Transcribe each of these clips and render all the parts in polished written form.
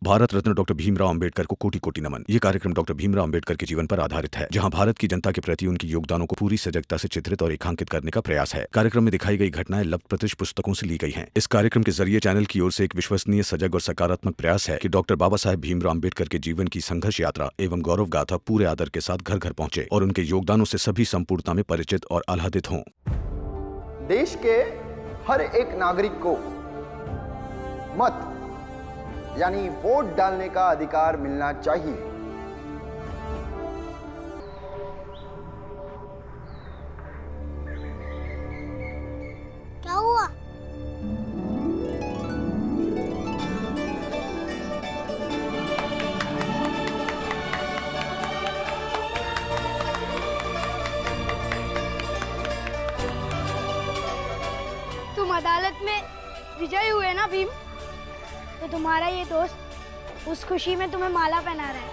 Bharat Ratna doctor Bhimrao Ambedkar को कोटि कोटि नमन। ये कार्यक्रम डॉक्टर भीमराव अंबेडकर के जीवन पर आधारित है, जहां भारत की जनता के प्रति उनके योगदानों को पूरी सजगता से चित्रित और रेखांकित करने का प्रयास है। कार्यक्रम में दिखाई गई घटनाएं लब्ध पुस्तकों से ली गई हैं। इस कार्यक्रम के जरिए चैनल की ओर से एक विश्वसनीय, सजग और सकारात्मक प्रयास है कि डॉक्टर बाबा साहेब भीमराव अंबेडकर के जीवन की संघर्ष यात्रा एवं गौरव गाथा पूरे आदर के साथ घर घर पहुंचे और उनके योगदानों से सभी संपूर्णता में परिचित और आह्लादित हों। देश के हर एक नागरिक को मत यानी वोट डालने का अधिकार मिलना चाहिए। क्या हुआ? तुम अदालत में विजयी हुए ना भीम, तो तुम्हारा ये दोस्त उस खुशी में तुम्हें माला पहना रहा है।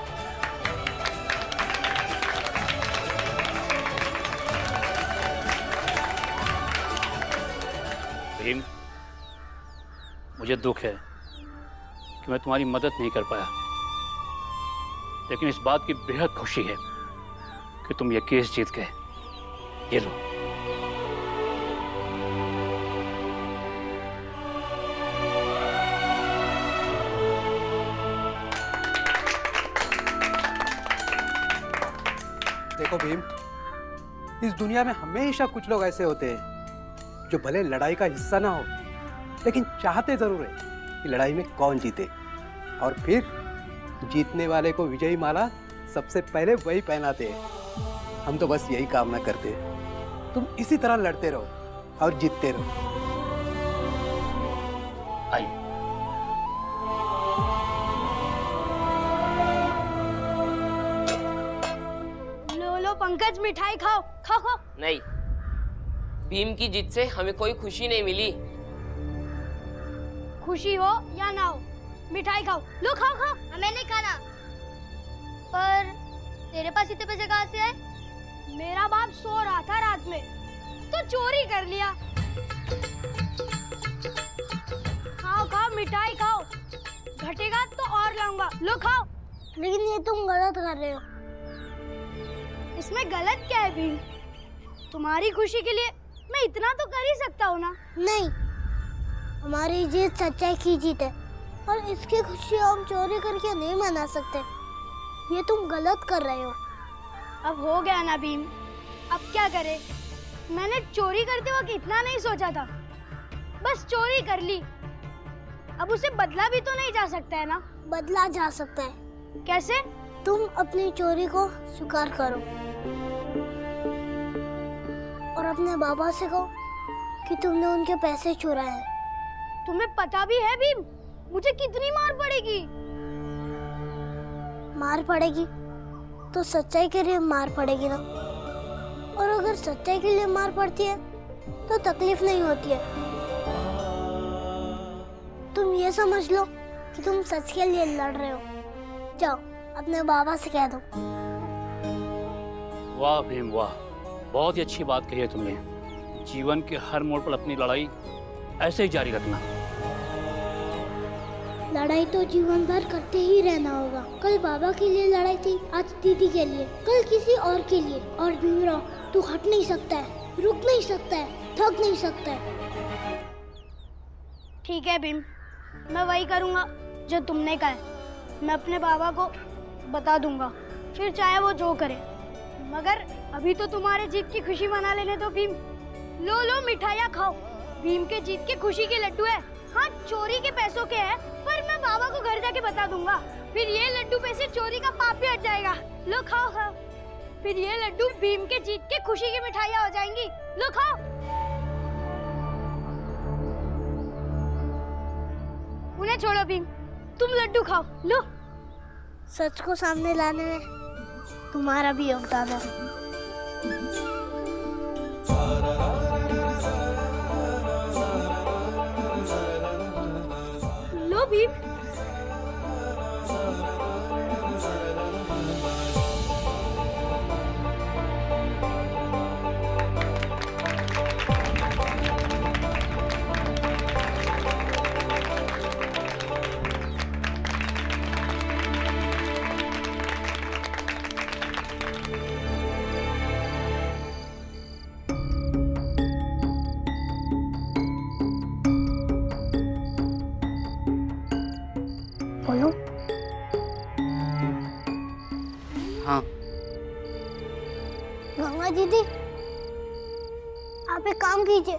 भीम, मुझे दुख है कि मैं तुम्हारी मदद नहीं कर पाया, लेकिन इस बात की बेहद खुशी है कि तुम ये केस जीत गए। ये लो। देखो भीम, इस दुनिया में हमेशा कुछ लोग ऐसे होते हैं जो भले लड़ाई का हिस्सा ना हो, लेकिन चाहते जरूर है कि लड़ाई में कौन जीते, और फिर जीतने वाले को विजयी माला सबसे पहले वही पहनाते हैं। हम तो बस यही कामना करते हैं तुम इसी तरह लड़ते रहो और जीतते रहो। आइए। पंकज, मिठाई खाओ खाओ खाओ। नहीं, भीम की जीत से हमें कोई खुशी नहीं मिली। खुशी हो या ना हो, मिठाई खाओ। लो खाओ खाओ। हमें नहीं खाना। पर तेरे पास इतने पैसे कहाँ से आए? मेरा बाप सो रहा था रात में तो चोरी कर लिया। खाओ खाओ, मिठाई खाओ, घटेगा तो और लाऊंगा। लो खाओ। लेकिन ये तुम गलत कर रहे हो। इसमें गलत क्या है भीम? तुम्हारी खुशी के लिए मैं इतना तो कर ही सकता हूँ ना। नहीं, हमारी जीत सच्चाई की जीत है और इसकी खुशी हम चोरी करके नहीं मना सकते। ये तुम गलत कर रहे हो। अब हो गया ना भीम, अब क्या करे? मैंने चोरी करते वक्त इतना नहीं सोचा था, बस चोरी कर ली। अब उसे बदला भी तो नहीं जा सकता है ना? बदला जा सकता है। कैसे? तुम अपनी चोरी को स्वीकार करो और अपने बाबा से कहो कि तुमने उनके पैसे चुराए हैं। तुम्हें पता भी है भीम, मुझे कितनी मार पड़ेगी? मार पड़ेगी तो सच्चाई के लिए मार पड़ेगी ना। और अगर सच्चाई के लिए मार पड़ती है तो तकलीफ नहीं होती है। तुम ये समझ लो कि तुम सच के लिए लड़ रहे हो। जाओ अपने बाबा से कह दो। वाह भीम वाह, बहुत ही अच्छी बात कही है तुमने। जीवन के हर मोड़ पर अपनी लड़ाई ऐसे ही जारी रखना। लड़ाई तो जीवन भर करते ही रहना होगा। कल बाबा के लिए लड़ाई थी, आज दीदी के लिए, कल किसी और के लिए। और भीमराव, तू हट नहीं सकता है, रुक नहीं सकता है, थक नहीं सकता है। ठीक है भीम, मैं वही करूँगा जो तुमने कहा है। मैं अपने बाबा को बता दूंगा, फिर चाहे वो जो करे। मगर अभी तो तुम्हारे जीत की खुशी मना लेने दो भीम। लो लो, मिठाइयाँ खाओ। भीम के जीत के खुशी के लड्डू है। हाँ, चोरी के पैसों के हैं, पर मैं बाबा को घर जाके बता दूंगा। फिर ये लड्डू पे से चोरी का पाप भी हट जाएगा। लो खाओ खाओ। फिर ये लड्डू भीम के जीत के खुशी की मिठाइयाँ हो जाएंगी। लो खाओ। उन्हें छोड़ो भीम, तुम लड्डू खाओ। लो। सच को सामने लाने में तुम्हारा भी योगदान है। लो भीम। बोलो। हाँ। गंगा दीदी, आप एक काम कीजिए,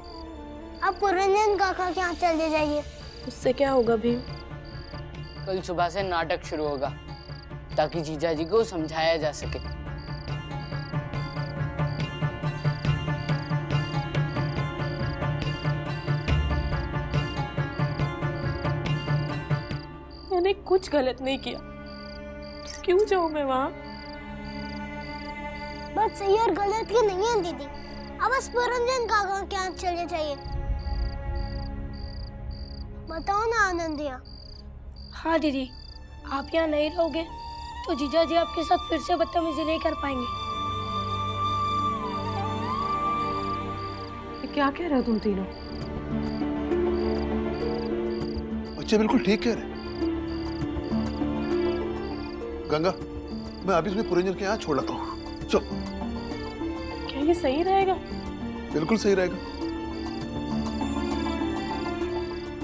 आप पुरंजन काका के यहाँ चले जाइए। उससे क्या होगा भीम? कल सुबह से नाटक शुरू होगा ताकि जीजाजी को समझाया जा सके। मैंने कुछ गलत नहीं किया, क्यों जाऊं मैं वहाँ? बात सही और गलत की नहीं है दीदी, आप बस पुरंजन काका के यहाँ चले जाइए। बताओ ना आनंदिया। हाँ दीदी, आप यहाँ नहीं रहोगे तो जीजा जी आपके साथ फिर से बदतमीजी नहीं कर पाएंगे। ये क्या कह रहे हो तुम तीनों? बच्चे बिल्कुल ठीक कह रहे। गंगा, मैं अभी तुम्हें पुरंजन के यहाँ छोड़ लाता हूँ। चल। क्या ये सही रहेगा? बिल्कुल सही रहेगा।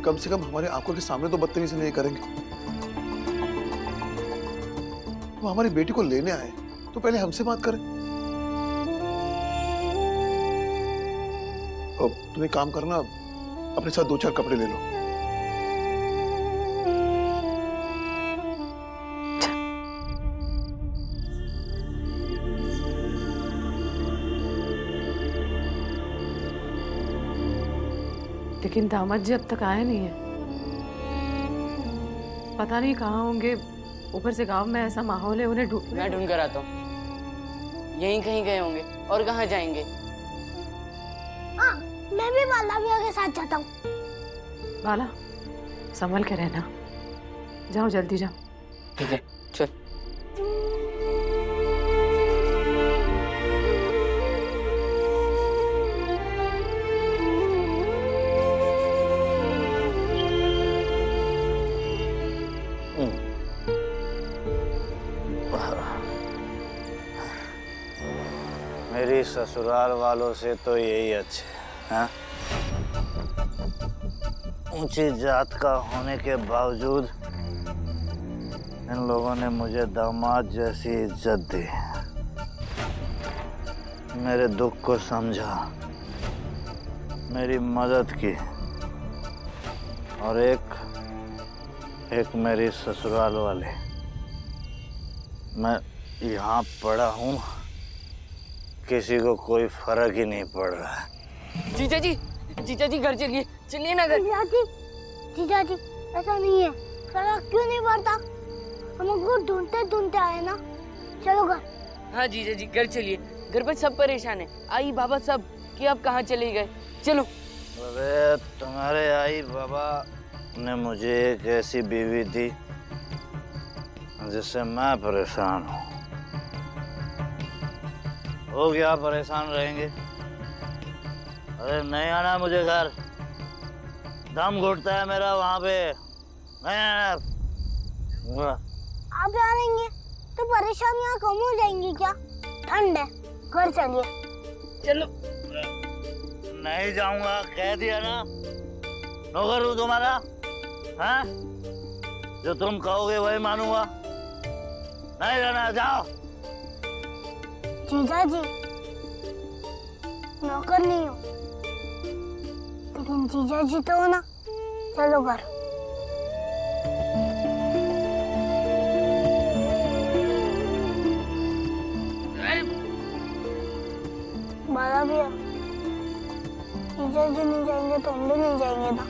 कम से कम हमारे आंखों के सामने तो बदतमीजी नहीं करेंगे। वो हमारी बेटी को लेने आए तो पहले हमसे बात करें। अब तुम एक काम करना, अपने साथ 2-4 कपड़े ले लो। लेकिन दामाद जी अब तक आए नहीं है, पता नहीं कहाँ होंगे। ऊपर से गांव में ऐसा माहौल है, उन्हें मैं ढूंढ कर आता हूँ। यहीं कहीं गए होंगे, और कहाँ जाएंगे? हाँ, मैं भी बाला भैया के साथ जाता हूँ। बाला, संभल के रहना, जाओ जल्दी जाओ। ठीक है, चल। मेरी ससुराल वालों से तो यही अच्छे हैं। ऊंची जात का होने के बावजूद इन लोगों ने मुझे दामाद जैसी इज्जत दी, मेरे दुख को समझा, मेरी मदद की, और एक मेरी ससुराल वाले। मैं यहाँ पड़ा हूँ, किसी को कोई फर्क ही नहीं पड़ रहा है। जीजा जी घर चलिए, चलिए ना घर। जीजा जी ऐसा नहीं है, फर्क क्यों नहीं पड़ता? हमको ढूंढते ढूंढते आए ना, चलो घर। हाँ जीजा जी घर चलिए, घर पर सब परेशान है, आई बाबा सब, कि आप कहाँ चले गए। चलो। अरे तुम्हारे आई बाबा ने मुझे एक ऐसी बीवी दी जिससे मैं परेशान हूँ। वो क्या परेशान रहेंगे? अरे नहीं आना मुझे घर, दम घुटता है मेरा वहाँ पे, नहीं आना। आप यहाँ रहेंगे तो परेशानियाँ कम हो जाएंगी क्या? ठंड है, घर चलिए। चलो। नहीं जाऊंगा, कह दिया ना। नौकर हूँ तुम्हारा, हाँ? जो तुम कहोगे वही मानूंगा। नहीं रहना, जाओ। जीजा जी, नौकर नहीं हो, लेकिन जीजा जी तो हो ना, चलो घर। बाला भैया, जीजा जी नहीं जाएंगे तो हम भी नहीं जाएंगे ना।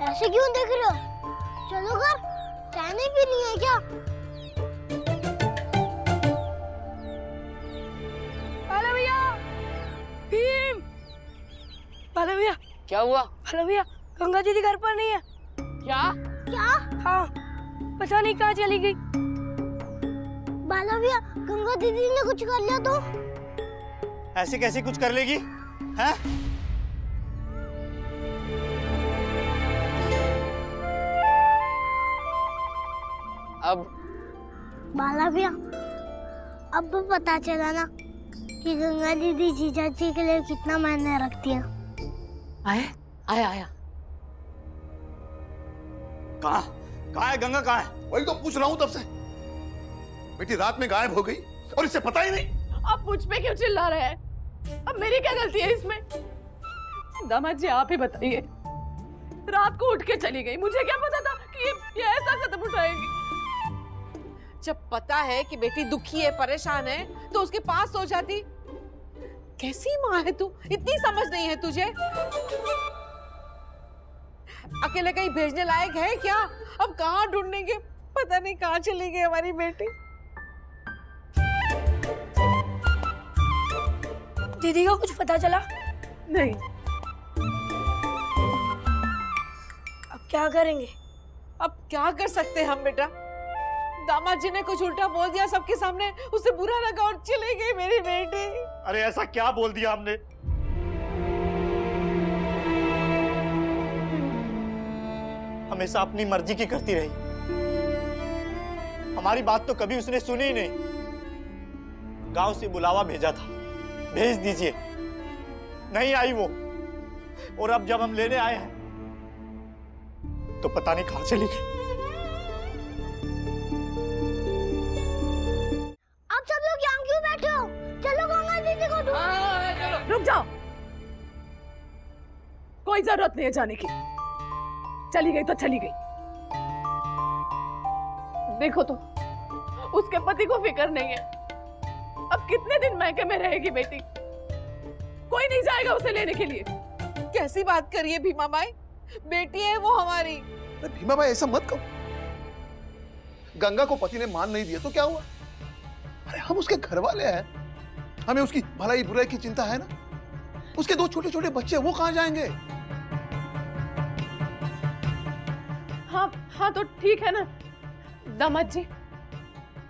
ऐसे क्यों देख रहे हो? चलो घर, चाय नहीं पीनी है क्या? बाला भैया, भीम, बाला भैया। क्या हुआ? बाला भैया, गंगा दीदी घर पर नहीं है। क्या? क्या? हाँ, पता नहीं कहाँ चली गई। बाला भैया, गंगा दीदी ने कुछ कर लिया तो? ऐसे कैसे कुछ कर लेगी? हैं? अब बाला भैया, अब तो पता चला ना कि गंगा दीदी जीजा जी के लिए कितना मायने रखती है। आया। कहाँ है गंगा, कहाँ है? वही तो पूछ रहा हूँ तब से। बेटी रात में गायब हो गई और इसे पता ही नहीं। आप मुझ पे क्यों चिल्ला रहे हैं? अब मेरी क्या गलती है इसमें? दामाद जी आप ही बताइए। रात को उठ के चली गई, मुझे क्या पता था कि ये ऐसा कदम उठाएगी। जब पता है कि बेटी दुखी है, परेशान है, तो उसके पास सो जाती। कैसी माँ है तू? इतनी समझ नहीं है तुझे? अकेले कहीं भेजने लायक है क्या? अब कहाँ ढूंढेंगे? पता नहीं कहाँ चली गई हमारी बेटी। दीदी को कुछ पता चला? नहीं। अब क्या करेंगे? अब क्या कर सकते हैं हम बेटा? दामाद जी ने कुछ उल्टा बोल दिया सबके सामने, उसे बुरा लगा और चली गई मेरी बेटी। अरे ऐसा क्या बोल दिया हमने? हमेशा अपनी मर्जी की करती रही, हमारी बात तो कभी उसने सुनी ही नहीं। गांव से बुलावा भेजा था, भेज दीजिए, नहीं आई वो। और अब जब हम लेने आए हैं तो पता नहीं कहां चली गई। आप सब लोग यहाँ क्यों बैठे हो? चलो गंगा दीदी को ढूंढो। रुक जाओ, कोई जरूरत नहीं है जाने की। चली गई तो चली गई। देखो तो, उसके पति को फिक्र नहीं है। अब कितने दिन मैके में रहेगी बेटी? कोई नहीं जाएगा उसे लेने के लिए। कैसी बात करिए भीमा बाई? बेटी है वो हमारी। अरे भीमा भाई ऐसा मत कहो। गंगा को पति ने मान नहीं दिया तो क्या हुआ? अरे हम उसके घर वाले हैं, हमें उसकी भलाई बुराई की चिंता है ना। उसके दो छोटे छोटे बच्चे, वो कहाँ जाएंगे? हाँ तो ठीक है ना दामाद जी।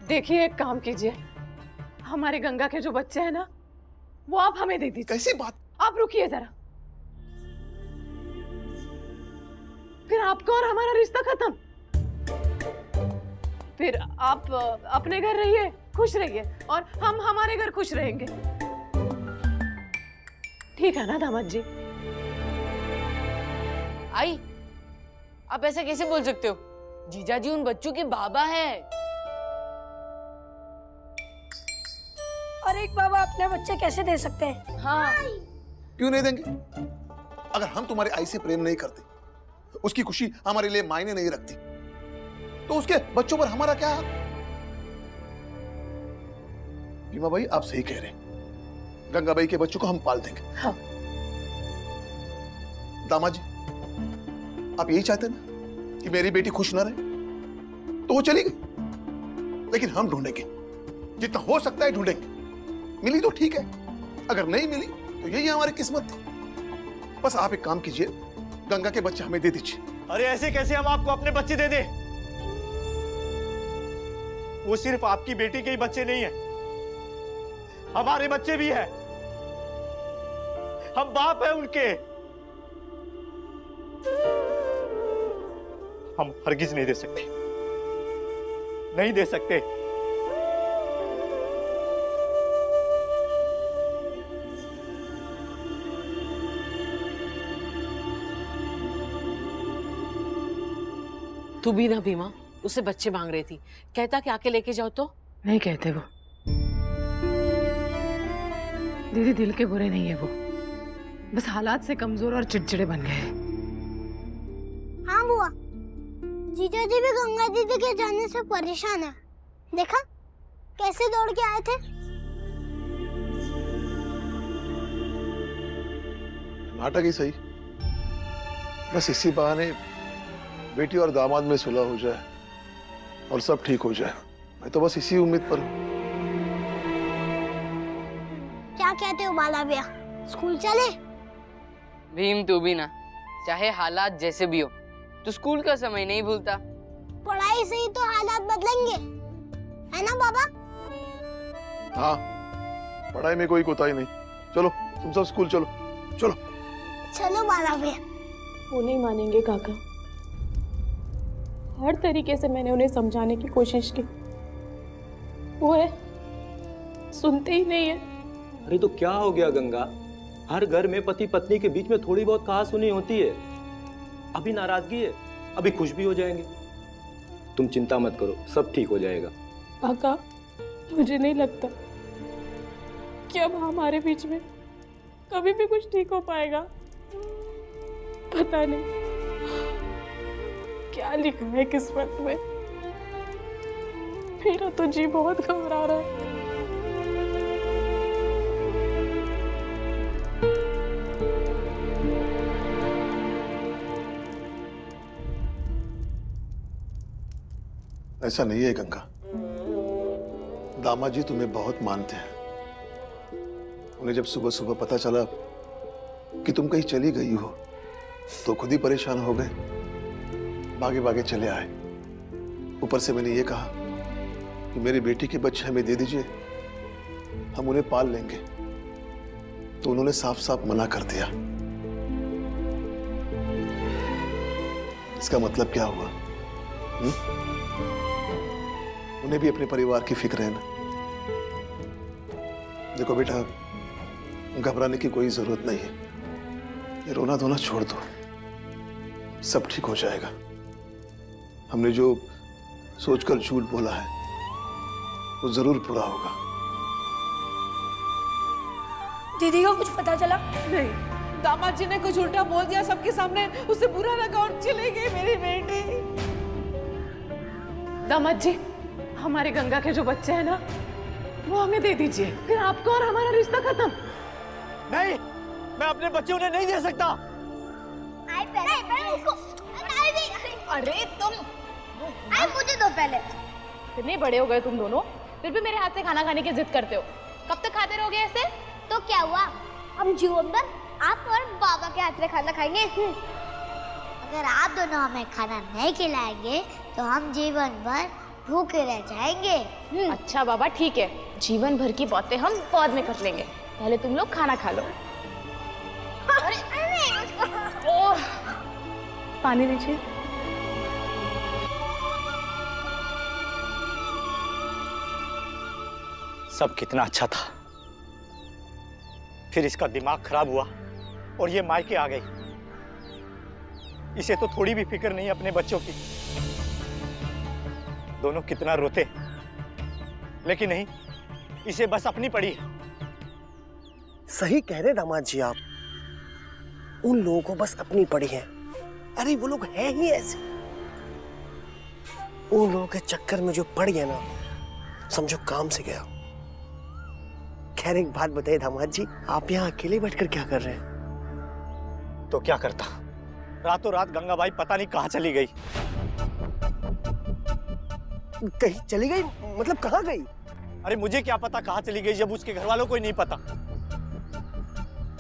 देखिए एक काम कीजिए, हमारे गंगा के जो बच्चे हैं ना, वो आप हमें दे दीजिए। कैसी बात? आप रुकिए जरा, फिर आपका और हमारा रिश्ता खत्म। फिर आप अपने घर रहिए, खुश रहिए, और हम हमारे घर खुश रहेंगे। ठीक है ना दामाद जी? आई, आप ऐसा कैसे बोल सकते हो? जीजा जी उन बच्चों के बाबा हैं। और एक बाबा अपने बच्चे कैसे दे सकते हैं? हाँ। क्यों नहीं देंगे? अगर हम तुम्हारे आई से प्रेम नहीं करते, उसकी खुशी हमारे लिए मायने नहीं रखती, तो उसके बच्चों पर हमारा क्या हक? भीमा भाई आप सही कह रहे हैं, गंगाबाई के बच्चों को हम पाल देंगे। हाँ। दामाद जी, आप यही चाहते ना कि मेरी बेटी खुश ना रहे? तो वो चली गई, लेकिन हम ढूंढेंगे, जितना हो सकता है ढूंढेंगे। मिली तो ठीक है, अगर नहीं मिली तो यही हमारी किस्मत थी। बस आप एक काम कीजिए, गंगा के बच्चे हमें दे दीजिए। अरे ऐसे कैसे हम आपको अपने बच्चे दे दें? वो सिर्फ आपकी बेटी के ही बच्चे नहीं है, हमारे बच्चे भी हैं। हम बाप हैं उनके। हम हरगिज नहीं दे सकते, नहीं दे सकते। तू भी ना भीमा, उससे बच्चे मांग रही थी, कहता कि आके लेके जाओ तो। नहीं कहते वो। दीदी दिल के बुरे नहीं है वो, बस हालात से कमजोर और चिड़चिड़े बन गए। हाँ बुआ, जीजा जी भी गंगा दीदी के जाने से परेशान है। देखा कैसे दौड़ के आए थे। नाटक ही सही, बस इसी बहाने बेटी और दामाद में सुलह हो जाए और सब ठीक हो जाए। मैं तो बस इसी उम्मीद पर हूं। क्या कहते हो बाला भैया, स्कूल चले? भीम तू भी ना, चाहे हालात जैसे भी हो, तो स्कूल का समय नहीं भूलता। पढ़ाई से ही तो हालात बदलेंगे, है ना बाबा? हाँ, पढ़ाई में कोई कोताही नहीं। चलो तुम सब स्कूल चलो। चलो चलो बाला भैया। वो नहीं मानेंगे काका। हर तरीके से मैंने उन्हें समझाने की कोशिश की, वो है सुनते ही नहीं है। अरे तो क्या हो गया गंगा? हर घर में पति पत्नी के बीच में थोड़ी बहुत कहा सुनी होती है। अभी नाराजगी है, अभी खुश भी हो जाएंगे। तुम चिंता मत करो, सब ठीक हो जाएगा। काका, मुझे नहीं लगता कि अब हमारे बीच में कभी भी कुछ ठीक हो पाएगा। पता नहीं क्या लिखा है किस्मत में। मेरा तो जी बहुत घबरा रहा है। ऐसा नहीं है गंगा, दामाद जी तुम्हें बहुत मानते हैं। उन्हें जब सुबह सुबह पता चला कि तुम कहीं चली गई हो तो खुद ही परेशान हो गए, भागे भागे चले आए। ऊपर से मैंने ये कहा कि मेरी बेटी के बच्चे हमें दे दीजिए, हम उन्हें पाल लेंगे, तो उन्होंने साफ साफ मना कर दिया। इसका मतलब क्या हुआ? उन्हें भी अपने परिवार की फिक्र है ना। देखो बेटा, घबराने की कोई जरूरत नहीं है। ये रोना धोना छोड़ दो, सब ठीक हो जाएगा। हमने जो सोचकर झूठ बोला है वो जरूर पूरा होगा। दीदी को कुछ पता चला? नहीं, दामाद जी ने कुछ उल्टा बोल दिया सबके सामने, उसे बुरा लगा और चली गई मेरी बेटी। दामाद जी, हमारे गंगा के जो बच्चे हैं ना, वो हमें दे दीजिए, फिर आपका और हमारा रिश्ता खत्म। नहीं, मैं अपने बच्चे उन्हें नहीं दे सकता। अरे तुम मुझे दो पहले। इतने बड़े हो गए तुम दोनों, फिर भी मेरे हाथ से खाना खाने की जिद करते हो। कब तक खाते रहोगे ऐसे? तो क्या हुआ, हम जीवन भर आप और बाबा के हाथ से खाना खाएंगे। अगर आप दोनों हमें खाना नहीं खिलाएंगे तो हम जीवन भर भूखे रह जाएंगे। अच्छा बाबा ठीक है, जीवन भर की बातें हम बाद में कर लेंगे, पहले तुम लोग खाना खा लो। ओह, पानी दीजिए। सब कितना अच्छा था, फिर इसका दिमाग खराब हुआ और ये मायके आ गई। इसे तो थोड़ी भी फिक्र नहीं अपने बच्चों की। दोनों कितना रोते, लेकिन नहीं, इसे बस अपनी पड़ी है। सही कह रहे दामाद जी आप, उन लोगों को बस अपनी पड़ी है। अरे वो लोग हैं ही ऐसे। उन लोगों के चक्कर में जो पड़ गया ना, समझो काम से गया। खैर एक बात बताइए दामाद जी, आप यहाँ अकेले बैठकर क्या कर रहे हैं? तो क्या करता, रातों रात गंगाबाई पता नहीं कहाँ चली गई। कहीं चली गई मतलब कहाँ गई? अरे मुझे क्या पता कहाँ चली गई, जब उसके घर वालों को ही नहीं पता।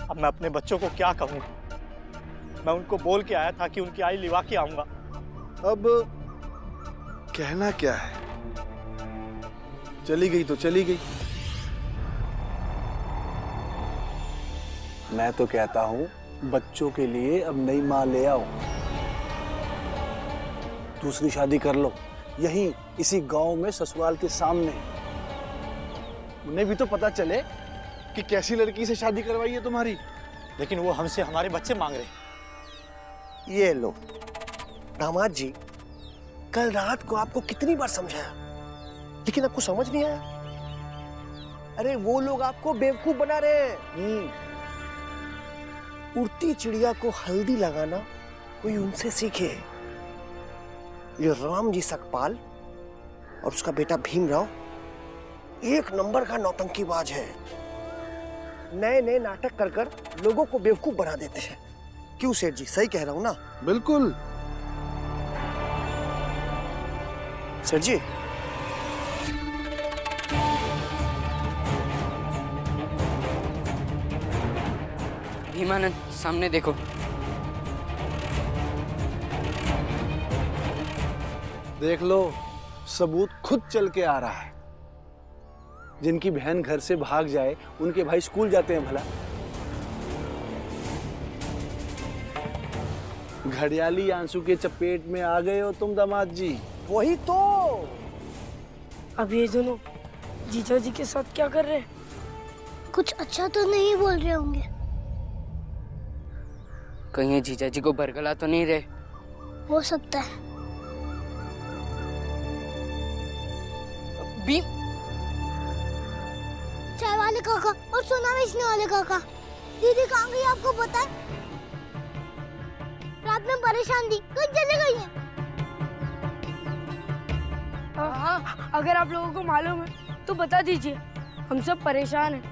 अब मैं अपने बच्चों को क्या कहूँ? मैं उनको बोल के आया था कि उनकी आई लिवा के आऊंगा। अब कहना क्या है, चली गई तो चली गई। मैं तो कहता हूँ बच्चों के लिए अब नई माँ ले आओ, दूसरी शादी कर लो, यहीं इसी गांव में ससुराल के सामने। उन्हें भी तो पता चले कि कैसी लड़की से शादी करवाई है तुम्हारी। लेकिन वो हमसे हमारे बच्चे मांग रहे। ये लो दामाद जी, कल रात को आपको कितनी बार समझाया, लेकिन आपको समझ नहीं आया। अरे वो लोग आपको बेवकूफ बना रहे हैं। उड़ती चिड़िया को हल्दी लगाना कोई उनसे सीखे। ये राम जी सकपाल और उसका बेटा भीमराव एक नंबर का नौटंकीबाज है। नए नए नाटक कर कर लोगों को बेवकूफ बना देते हैं। क्यों सेठ जी, सही कह रहा हूं ना? बिल्कुल। सेठ जी, भीमानंद, सामने देखो। देख लो, सबूत खुद चल के आ रहा है। जिनकी बहन घर से भाग जाए उनके भाई स्कूल जाते हैं भला। घड़ियाली आंसू के चपेट में आ गए हो तुम दामाद जी। वही तो। अब ये दोनों जीजा जी के साथ क्या कर रहे हैं? कुछ अच्छा तो नहीं बोल रहे होंगे। कहीं ये जीजा जी को बरगला तो नहीं रहे? हो सकता है। भीम, चाय वाले काका और सोना बेचने वाले काका, दीदी कहाँ गई आपको पता है? रात में परेशान थी, कहीं चले गई है। हाँ, अगर आप लोगों को मालूम है तो बता दीजिए, हम सब परेशान हैं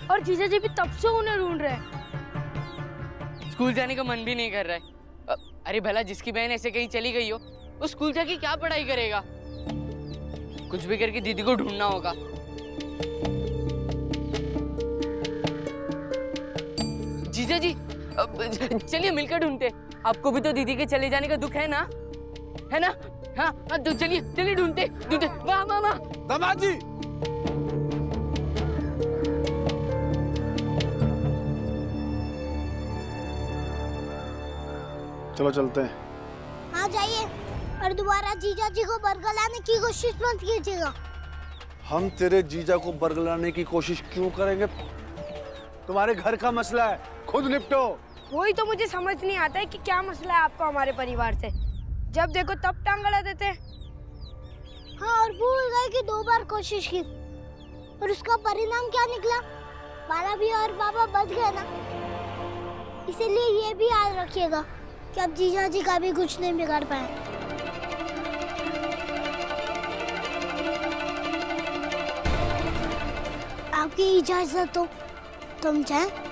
और जीजा जी भी तब से उन्हें ढूंढ रहे हैं। स्कूल जाने का मन भी नहीं कर रहा है। अरे भला जिसकी बहन ऐसे कहीं चली गई हो, वो स्कूल जाके क्या पढ़ाई करेगा? कुछ भी करके दीदी को ढूंढना होगा। जीजा जी, चलिए मिलकर ढूंढते। आपको भी तो दीदी के चले जाने का दुख है ना? है ना? हाँ, तो चलिए चलिए ढूंढते ढूंढते। वाह वाह वाह। दामाद जी, चलो चलते हैं। हाँ जाइए, और दोबारा जीजा जी को बरगलाने की कोशिश मत कीजिएगा। हम तेरे जीजा को बरगलाने की कोशिश क्यों करेंगे? तुम्हारे घर का मसला है, खुद निपटो। वही तो मुझे समझ नहीं आता है कि क्या मसला है आपको हमारे परिवार से। जब देखो तब टांग अड़ा देते हैं। हाँ, और भूल गए कि 2 बार कोशिश की और उसका परिणाम क्या निकला? बाला भी और बाबा बच गए ना। इसीलिए ये भी याद रखिएगा कि अब जीजा जी का भी कुछ नहीं बिगाड़ पाए। आपकी इजाजत हो तो हम जाएं?